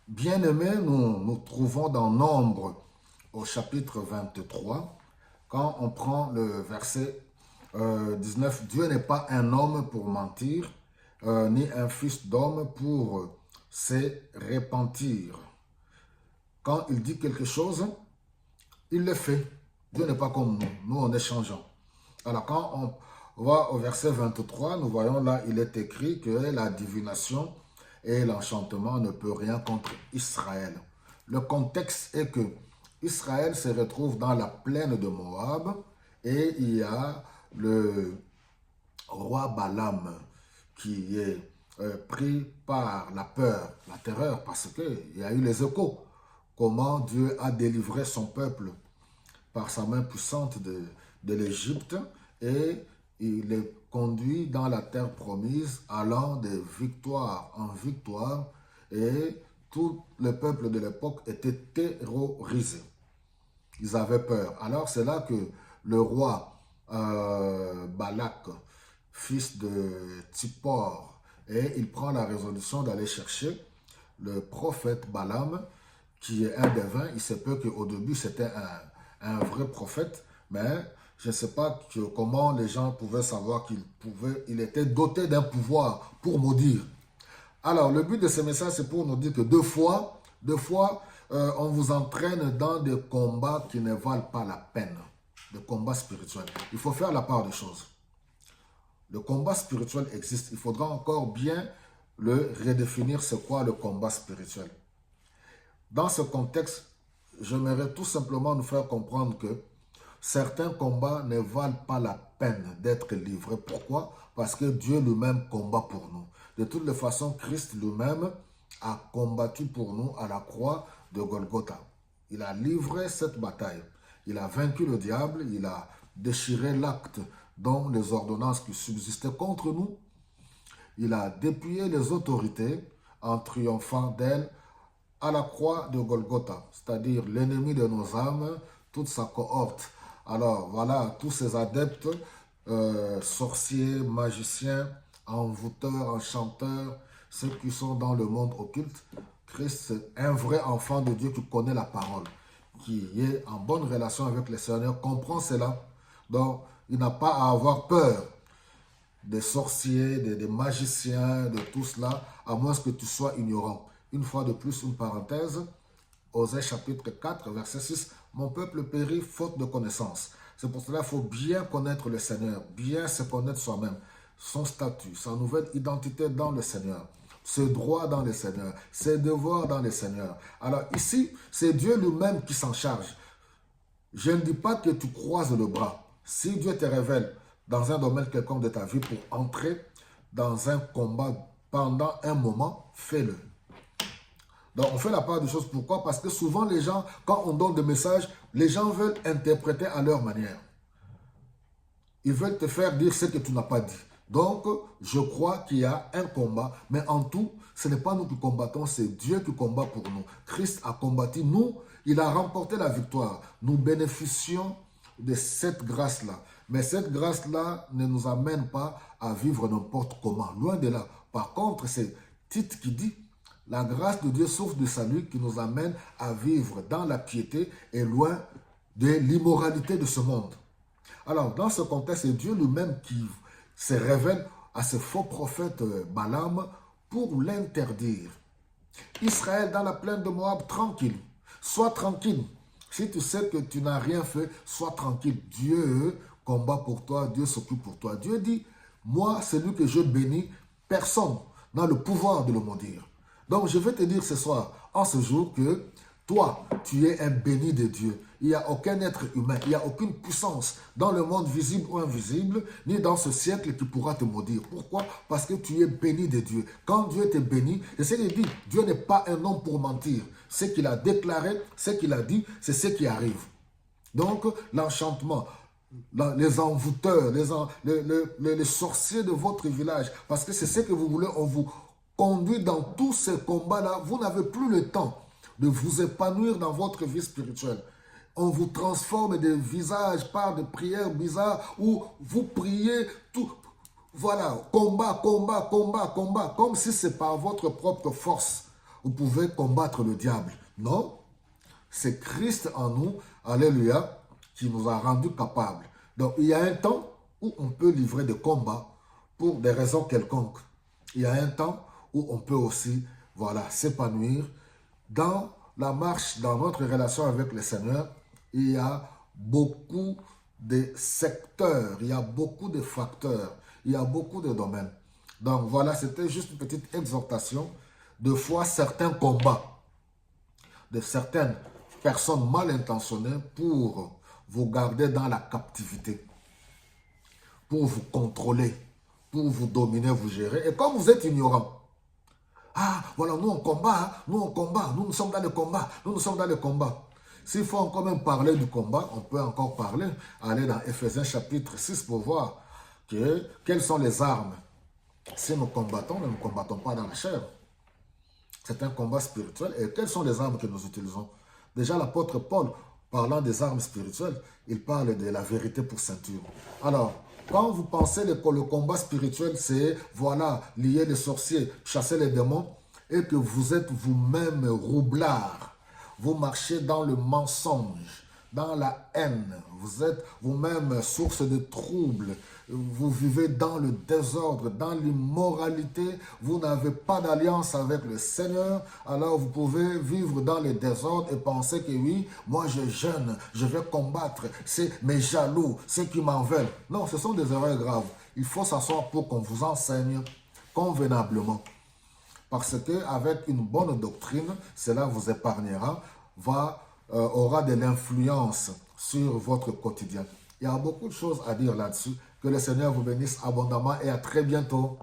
Bien-aimés, nous trouvons dans Nombre au chapitre 23, quand on prend le verset 19, Dieu n'est pas un homme pour mentir, ni un fils d'homme pour se repentir. Quand il dit quelque chose, il le fait. Dieu n'est pas comme nous, nous on est changeants. Alors quand on va au verset 23, nous voyons là, il est écrit que la divination et l'enchantement ne peut rien contre Israël. Le contexte est que Israël se retrouve dans la plaine de Moab et il y a le roi Balaam qui est pris par la peur, la terreur, parce qu'il y a eu les échos. Comment Dieu a délivré son peuple par sa main puissante de l'Égypte et il les conduit dans la terre promise, allant de victoire en victoire, et tout le peuple de l'époque était terrorisé. Ils avaient peur. Alors c'est là que le roi Balak, fils de Tsippor, et il prend la résolution d'aller chercher le prophète Balaam, qui est un des 20. Il se peut qu'au début c'était un vrai prophète, mais je ne sais pas comment les gens pouvaient savoir il était doté d'un pouvoir pour maudire. Alors, le but de ce message, c'est pour nous dire que deux fois, on vous entraîne dans des combats qui ne valent pas la peine, des combats spirituels. Il faut faire la part des choses. Le combat spirituel existe. Il faudra encore bien le redéfinir, c'est quoi le combat spirituel. Dans ce contexte, j'aimerais tout simplement nous faire comprendre que certains combats ne valent pas la peine d'être livrés. Pourquoi? Parce que Dieu lui-même combat pour nous. De toutes les façons, Christ lui-même a combattu pour nous à la croix de Golgotha. Il a livré cette bataille. Il a vaincu le diable, il a déchiré l'acte dont les ordonnances qui subsistaient contre nous. Il a dépouillé les autorités en triomphant d'elles à la croix de Golgotha, c'est-à-dire l'ennemi de nos âmes, toute sa cohorte. Alors voilà, tous ces adeptes, sorciers, magiciens, envoûteurs, enchanteurs, ceux qui sont dans le monde occulte, Christ, c'est un vrai enfant de Dieu qui connaît la parole, qui est en bonne relation avec le Seigneur, comprend cela. Donc, il n'a pas à avoir peur des sorciers, des magiciens, de tout cela, à moins que tu sois ignorant. Une fois de plus, une parenthèse, Osée chapitre 4, verset 6, mon peuple périt faute de connaissance. C'est pour cela qu'il faut bien connaître le Seigneur, bien se connaître soi-même, son statut, sa nouvelle identité dans le Seigneur, ses droits dans le Seigneur, ses devoirs dans le Seigneur. Alors ici, c'est Dieu lui-même qui s'en charge. Je ne dis pas que tu croises le bras. Si Dieu te révèle dans un domaine quelconque de ta vie pour entrer dans un combat pendant un moment, fais-le. Donc, on fait la part des choses. Pourquoi? Parce que souvent, les gens, quand on donne des messages, les gens veulent interpréter à leur manière. Ils veulent te faire dire ce que tu n'as pas dit. Donc, je crois qu'il y a un combat, mais en tout, ce n'est pas nous qui combattons, c'est Dieu qui combat pour nous. Christ a combattu, nous, il a remporté la victoire. Nous bénéficions de cette grâce-là. Mais cette grâce-là ne nous amène pas à vivre n'importe comment, loin de là. Par contre, c'est Tite qui dit, la grâce de Dieu sauve du salut qui nous amène à vivre dans la piété et loin de l'immoralité de ce monde. Alors, dans ce contexte, c'est Dieu lui-même qui se révèle à ce faux prophète Balaam pour l'interdire. Israël, dans la plaine de Moab, tranquille. Sois tranquille. Si tu sais que tu n'as rien fait, sois tranquille. Dieu combat pour toi, Dieu s'occupe pour toi. Dieu dit, moi, celui que je bénis, personne n'a le pouvoir de le maudire. Donc, je vais te dire ce soir, en ce jour, que toi, tu es un béni de Dieu. Il n'y a aucun être humain, il n'y a aucune puissance dans le monde visible ou invisible, ni dans ce siècle qui pourra te maudire. Pourquoi? Parce que tu es béni de Dieu. Quand Dieu te bénit, c'est ce qu'il dit, Dieu n'est pas un homme pour mentir. Ce qu'il a déclaré, ce qu'il a dit, c'est ce qui arrive. Donc, l'enchantement, les envoûteurs, les sorciers de votre village, parce que c'est ce que vous voulez, on vous conduit dans tous ces combats-là, vous n'avez plus le temps de vous épanouir dans votre vie spirituelle. On vous transforme des visages par des prières bizarres où vous priez tout. Voilà, combat, combat, combat, combat, comme si c'est par votre propre force. vous pouvez combattre le diable. Non, c'est Christ en nous, alléluia, qui nous a rendus capables. Donc, il y a un temps où on peut livrer des combats pour des raisons quelconques. Il y a un temps où on peut aussi, voilà, s'épanouir dans la marche, dans notre relation avec le Seigneur. Il y a beaucoup de secteurs, il y a beaucoup de facteurs, il y a beaucoup de domaines. Donc voilà, c'était juste une petite exhortation. De fois, certains combats de certaines personnes mal intentionnées pour vous garder dans la captivité, pour vous contrôler, pour vous dominer, vous gérer. Et comme vous êtes ignorant, ah, voilà, nous on combat, hein, nous on combat, nous sommes dans le combat, nous sommes dans le combat. S'il faut encore même parler du combat, on peut encore parler, aller dans Ephésiens chapitre 6 pour voir quelles sont les armes. Si nous combattons, nous ne combattons pas dans la chair. C'est un combat spirituel. Et quelles sont les armes que nous utilisons? Déjà, l'apôtre Paul, parlant des armes spirituelles, il parle de la vérité pour ceinture. Alors, quand vous pensez que le combat spirituel, c'est, voilà, lier les sorciers, chasser les démons, et que vous êtes vous-même roublard, vous marchez dans le mensonge, dans la haine, vous êtes vous-même source de troubles, vous vivez dans le désordre, dans l'immoralité, vous n'avez pas d'alliance avec le Seigneur, alors vous pouvez vivre dans le désordre et penser que oui, moi je jeûne, je vais combattre, c'est mes jaloux, ceux qui m'en veulent. Non, ce sont des erreurs graves. Il faut s'asseoir pour qu'on vous enseigne convenablement. Parce qu'avec une bonne doctrine, cela vous épargnera, aura de l'influence sur votre quotidien. Il y a beaucoup de choses à dire là-dessus. Que le Seigneur vous bénisse abondamment et à très bientôt.